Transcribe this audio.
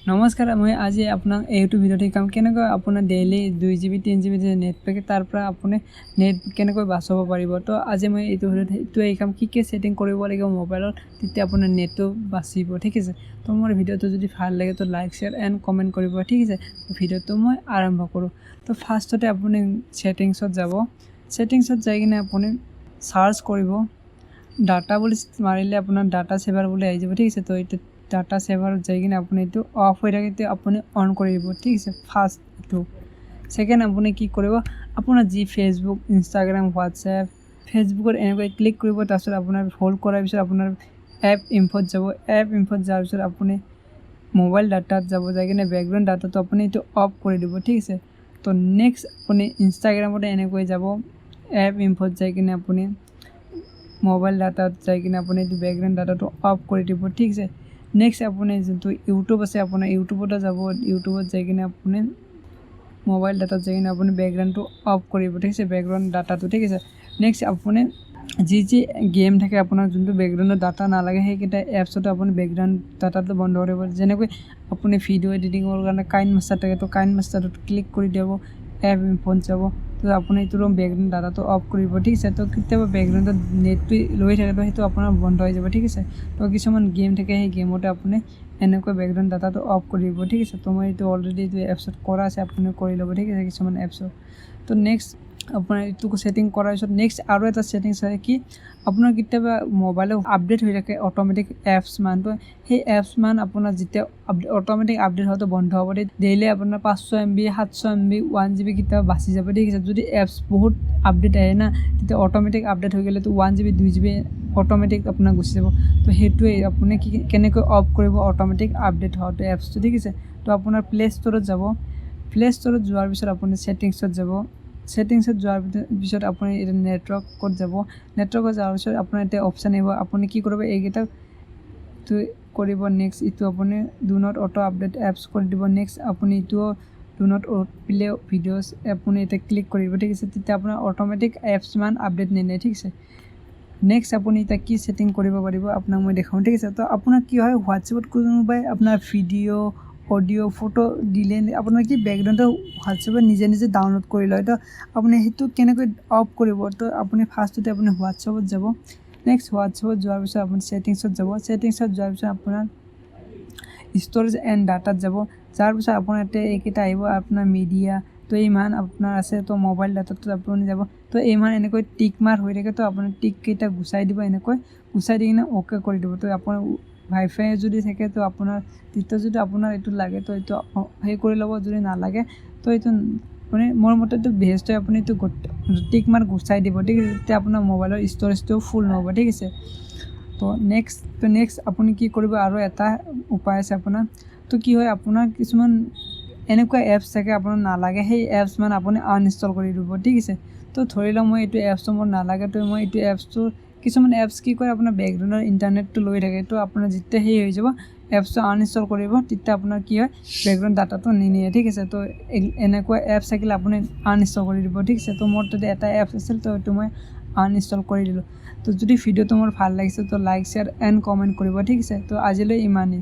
নমস্কাৰ, মই আজি আপোনাক এইটো ভিডিঅ'ত শিকাম কেনেকৈ আপোনাৰ ডেইলি 2 GB 3 GB যে নেট পেক তাৰ পৰা আপুনি নেট কেনেকৈ বাচাব পাৰিব। তো আজি মই এইটো ভিডিঅ'ত এইটোৱে শিকাম কি সেটিং কৰিব লাগিব মোবাইলত, তেতিয়া আপোনাৰ নেটটো বাচিব। ঠিক আছে, তো মোৰ ভিডিঅ'টো যদি ভাল লাগে তো লাইক শ্বেয়াৰ এণ্ড কমেণ্ট কৰিব। ঠিক আছে, ভিডিঅ'টো মই আৰম্ভ কৰোঁ। তো ফাৰ্ষ্টতে আপুনি ছেটিংছত যাব। ছেটিংছত যাই কিনে আপুনি চাৰ্চ কৰিব ডাটা বুলি মাৰিলে আপোনাৰ ডাটা সেভাৰ বুলি আহি যাব। ঠিক আছে, তো এইটো ডাটা সেভাৰত যাই কিনে আপুনি এইটো অফ হৈ থাকে আপুনি অন কৰি দিব। ঠিক আছে, ফাৰ্ষ্ট এইটো। ছেকেণ্ড আপুনি কি কৰিব, আপোনাৰ যি ফেচবুক, ইনষ্টাগ্ৰাম, হোৱাটছএপ, ফেচবুকত এনেকৈ ক্লিক কৰিব। তাৰপিছত আপোনাৰ হোল্ড কৰাৰ পিছত আপোনাৰ এপ ইনফোত যাব। এপ ইনফোত যোৱাৰ পিছত আপুনি মোবাইল ডাটাত যাব, যাই কিনে বেকগ্ৰাউণ্ড ডাটাটো আপুনি এইটো অফ কৰি দিব। ঠিক আছে, তো নেক্সট আপুনি ইনষ্টাগ্ৰামতে এনেকৈ যাব। এপ ইনফোত যাই কিনে আপুনি মোবাইল ডাটাত যাই কিনে আপুনি এইটো বেকগ্ৰাউণ্ড ডাটাটো অফ কৰি দিব। ঠিক আছে, নেক্সট আপুনি যোনটো ইউটিউব আছে আপোনাৰ ইউটিউবতে যাব। ইউটিউবত যাই কিনে আপুনি মোবাইল ডাটাত যাই কিনে আপুনি বেকগ্ৰাউণ্ডটো অফ কৰিব। ঠিক আছে, বেকগ্ৰাউণ্ড ডাটাটো। ঠিক আছে, নেক্সট আপুনি যি গেম থাকে আপোনাৰ যোনটো বেকগ্ৰাউণ্ডৰ ডাটা নালাগে সেইকেইটা এপছতে আপুনি বেকগ্ৰাউণ্ড ডাটাটো বন্ধ কৰিব। যেনেকৈ আপুনি ভিডিঅ' এডিটিঙৰ কাৰণে কাইন মাষ্টাৰ থাকে, তো কাইন মাষ্টাৰটোত ক্লিক কৰি দিব। এপ ইনফোত যাব, তো আপুনি এইটো বেকগ্ৰাউণ্ড ডাটাটো অফ কৰিব। ঠিক আছে, তো কেতিয়াবা বেকগ্ৰাউণ্ডত নেটটো লৈ থাকে তো সেইটো আপোনাৰ বন্ধ হৈ যাব। ঠিক আছে, তো কিছুমান গেম থাকে সেই গেমতে আপুনি এনেকৈ বেকগ্ৰাউণ্ড ডাটাটো অফ কৰি দিব। ঠিক আছে, তো মই এইটো অলৰেডি এইটো এপছত কৰা আছে, আপুনি কৰি ল'ব। ঠিক আছে, কিছুমান এপছত। তো নেক্সট আপোনাৰ এইটো ছেটিং কৰাৰ পিছত নেক্সট আৰু এটা ছেটিংছ আছে কি, আপোনাৰ কেতিয়াবা মোবাইলত আপডেট হৈ থাকে অট'মেটিক এপছ মানটো। সেই এপছ মান আপোনাৰ যেতিয়া অট'মেটিক আপডেট হোৱাটো বন্ধ হ'ব, ডেইলি আপোনাৰ 500 MB 700 MB 1 GB কেতিয়াবা বাচি যাব। ঠিক আছে, যদি এপছ বহুত আপডেট আহে না, তেতিয়া অট'মেটিক আপডেট হৈ গ'লেতো 1 GB 2 GB অট'মেটিক আপোনাৰ গুচি যাব। তো সেইটোৱে আপুনি কেনেকৈ অফ কৰিব অট'মেটিক আপডেট হোৱাটো এপছটো। ঠিক আছে, তো আপোনাৰ প্লে ষ্ট'ৰত যাব। প্লে ষ্ট'ৰত যোৱাৰ পিছত আপুনি ছেটিংছত যাব। ছেটিংছত যোৱাৰ পিছত আপুনি এতিয়া নেটৱৰ্কত যাব। নেটৱৰ্কত যোৱাৰ পিছত আপোনাৰ এতিয়া অপশ্যন আহিব, আপুনি কি কৰিব এইকেইটা কৰিব। নেক্সট এইটো আপুনি do not auto update apps কৰি দিব। নেক্সট আপুনি এইটো ডু নট প্লে ভিডিঅ'ছ আপুনি এতিয়া ক্লিক কৰিব। ঠিক আছে, তেতিয়া আপোনাৰ অট'মেটিক এপছ মান আপডেট নিদিয়ে। ঠিক আছে, নেক্সট আপুনি এতিয়া কি ছেটিং কৰিব পাৰিব আপোনাক মই দেখাওঁ। ঠিক আছে, তো আপোনাৰ কি হয়, হোৱাটছএপত কোনোবাই আপোনাৰ ভিডিঅ' অডিঅ' ফটো দিলে আপোনাৰ কি বেকগ্ৰাউণ্ডটো হোৱাটছএপত নিজে ডাউনলোড কৰি লয়। তো আপুনি সেইটো কেনেকৈ অফ কৰিব, তো আপুনি ফাৰ্ষ্টতে আপুনি হোৱাটছএপত যাব। নেক্সট হোৱাটছএপত যোৱাৰ পিছত আপুনি ছেটিংছত যাব। ছেটিংছত যোৱাৰ পিছত আপোনাৰ ষ্ট'ৰেজ এণ্ড ডাটাত যাব। যাৰ পিছত আপোনাৰ এতিয়া এইকেইটা আহিব, আপোনাৰ মিডিয়া, তো ইমান আপোনাৰ আছে। তো মোবাইল ডাটাটো আপুনি যাব, তো ইমান এনেকৈ টিক মাৰ হৈ থাকে, তো আপুনি টিককেইটা গুচাই দিব। এনেকৈ গুচাই দি কিনে অ'কে কৰি দিব। তো আপোনাৰ ৱাইফাই যদি থাকে তো আপোনাৰ তেতিয়া যদি আপোনাৰ এইটো লাগে তো এইটো সেই কৰি ল'ব, যদি নালাগে তো এইটো আপুনি মোৰ মতেতো বেষ্ট হয় আপুনি এইটো টিক মাৰ গুচাই দিব। ঠিক আছে, তেতিয়া আপোনাৰ মোবাইলৰ ষ্ট'ৰেজটো ফুল নহ'ব। ঠিক আছে, তো নেক্সট আপুনি কি কৰিব, আৰু এটা উপায় আছে আপোনাৰ। তো কি হয়, আপোনাৰ কিছুমান এনেকুৱা এপছ থাকে আপোনাৰ নালাগে, সেই এপছ মানে আপুনি আনইনষ্টল কৰি দিব। ঠিক আছে, তো ধৰি লওক মই এইটো এপছটো মোৰ নালাগে, তো মই এইটো এপছটো কিছুমান এপছ কি কৰে আপোনাৰ বেকগ্ৰাউণ্ডৰ ইণ্টাৰনেটটো লৈ থাকে। তো আপোনাৰ যেতিয়া সেই হৈ যাব এপছটো আনইনষ্টল কৰিব, তেতিয়া আপোনাৰ কি হয় বেকগ্ৰাউণ্ড ডাটাটো নিনিয়ে। ঠিক আছে, তো এনেকুৱা এপছ থাকিলে আপুনি আনইনষ্টল কৰি দিব। ঠিক আছে, তো মোৰ তাতে এটা এপছ আছিল, তো এইটো মই আনইনষ্টল কৰি দিলোঁ। তো যদি ভিডিঅ'টো মোৰ ভাল লাগিছে তো লাইক শ্বেয়াৰ এণ্ড কমেণ্ট কৰিব। ঠিক আছে, তো আজিলৈ ইমানেই।